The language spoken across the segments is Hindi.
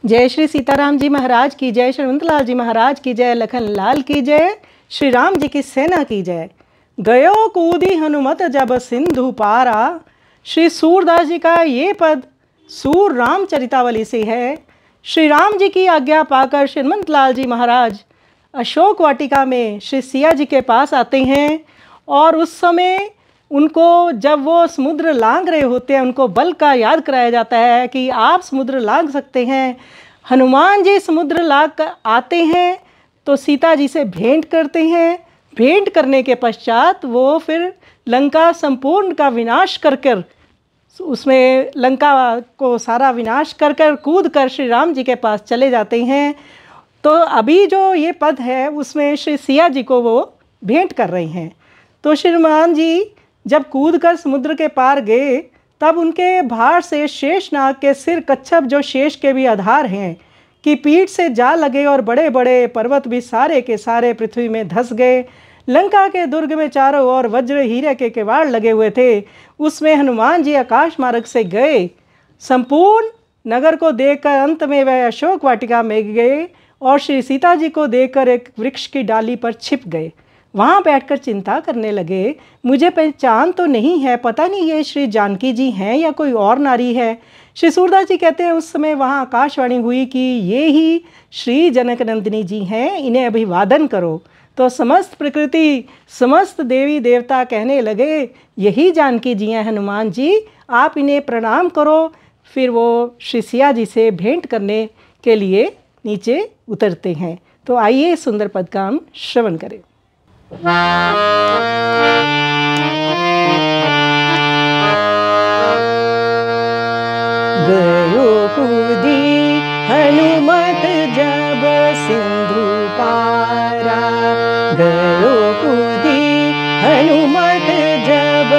जय श्री सीताराम जी महाराज की जय, श्री लाल जी महाराज की जय, लखन लाल की जय, श्री राम जी की सेना की जय। गयो कूदी हनुमत जब सिंधु पारा। श्री सूरदास जी का ये पद सूर रामचरितावली से है। श्री राम जी की आज्ञा पाकर श्रीमंत लाल जी महाराज अशोक वाटिका में श्री सिया जी के पास आते हैं और उस समय उनको जब वो समुद्र लांघ रहे होते हैं उनको बल का याद कराया जाता है कि आप समुद्र लांघ सकते हैं। हनुमान जी समुद्र लांघ कर आते हैं तो सीता जी से भेंट करते हैं। भेंट करने के पश्चात वो फिर लंका संपूर्ण का विनाश कर कर उसमें लंका को सारा विनाश कर कर कूद कर श्री राम जी के पास चले जाते हैं। तो अभी जो ये पद है उसमें श्री सिया जी को वो भेंट कर रहे हैं। तो श्री हनुमान जी जब कूद कर समुद्र के पार गए तब उनके भार से शेषनाग के सिर कच्छप जो शेष के भी आधार हैं कि पीठ से जा लगे और बड़े बड़े पर्वत भी सारे के सारे पृथ्वी में धंस गए। लंका के दुर्ग में चारों ओर वज्र हीरे के किवाड़ लगे हुए थे। उसमें हनुमान जी आकाश मार्ग से गए, संपूर्ण नगर को देखकर अंत में वह अशोक वाटिका में गए और श्री सीता जी को देखकर एक वृक्ष की डाली पर छिप गए। वहाँ बैठकर चिंता करने लगे, मुझे पहचान तो नहीं है, पता नहीं ये श्री जानकी जी हैं या कोई और नारी है। श्री सूरदास जी कहते हैं उस समय वहाँ आकाशवाणी हुई कि ये ही श्री जनक नंदिनी जी हैं, इन्हें अभिवादन करो। तो समस्त प्रकृति समस्त देवी देवता कहने लगे यही जानकी जी हैं हनुमान जी, आप इन्हें प्रणाम करो। फिर वो श्री सिया जी से भेंट करने के लिए नीचे उतरते हैं। तो आइए सुंदर पद का हम श्रवण करें। गयो कूदी हनुमत जब सिंधु पारा। गयो कूदी हनुमत जब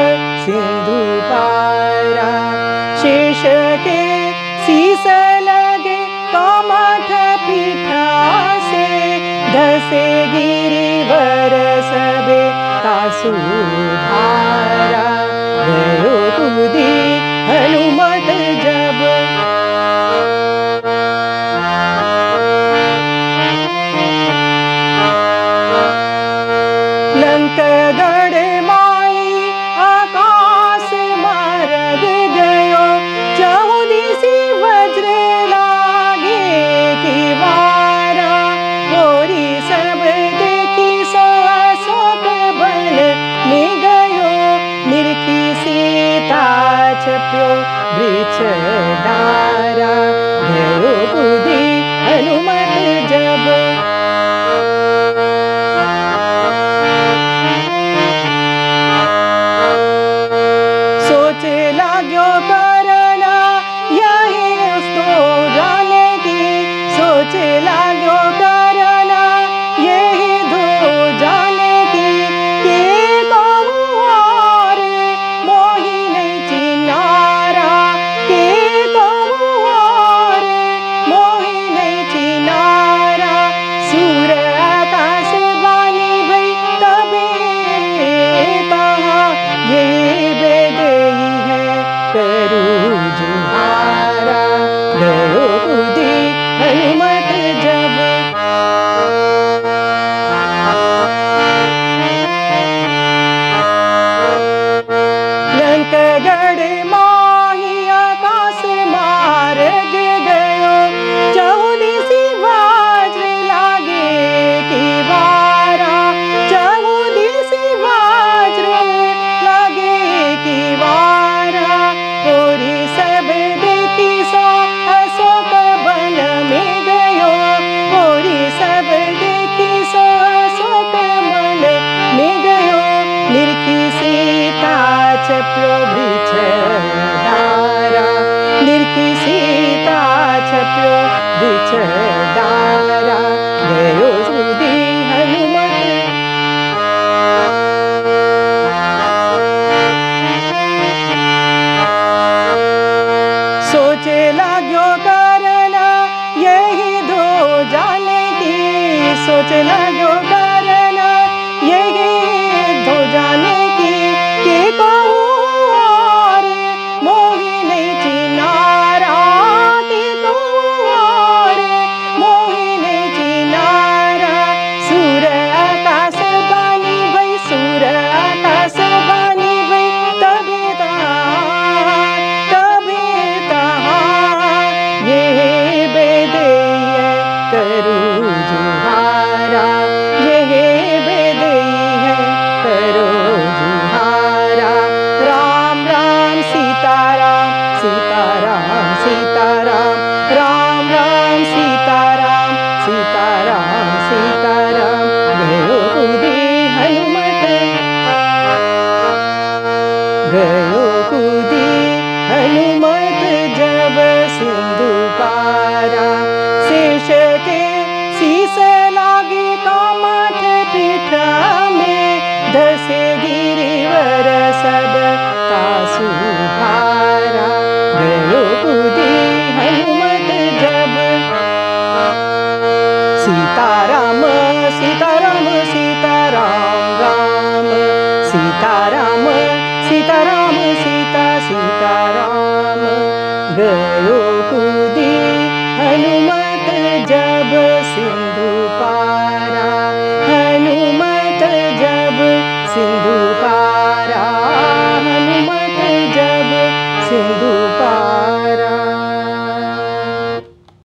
सिंधु पारा। शेष के शीस लगे कामठ पीठा से। धसे गिरिवर सबे तासु धारा। गयो कूदी हनुमत जब। लंकगढ़ माई आकाश मार्ग गयो। चौदिसी वज्र लागे किवारा। गोरी सब देखी सो अशोक बन में गयो। निरखी सीता छप्यो वृक्ष डारा। गयो कूदी हनुमत जब। सोच लाग्यो करना यही उसको जाने की। सोच लाग्यो करना यही धो जाने की। के कबुआर मोहि नहीं चिनारा। के कबुआर मोहि नहीं चिनारा। सूर आकाश वाणी भई तबे कहा ये बेदेई है करू जुहारा। गयो कूदी हनुमत जब। लंकगढ़ माही आकाश मार्ग गयो। चौदिसी वज्र लागे किवारा। चौदिसी वज्र लागे किवारा। गोरी सब देखी सो अशोक बन में गयो। गोरी सब देखी सो अशोक बन में गयो। निरखी सीता छप्यो वृक्ष डारा। निरखी सीता छप्यो वृक्ष डारा। गयो कूदी हनुमत। सोच लाग्यो करना यही धो जाने की। सोच लाग्यो करना यही धो जाने की। के कबुआर मोहि नहीं चिनारा। के कबुआर सीताराम सीताराम सीताराम राम सीताराम सीताराम सीताराम गयो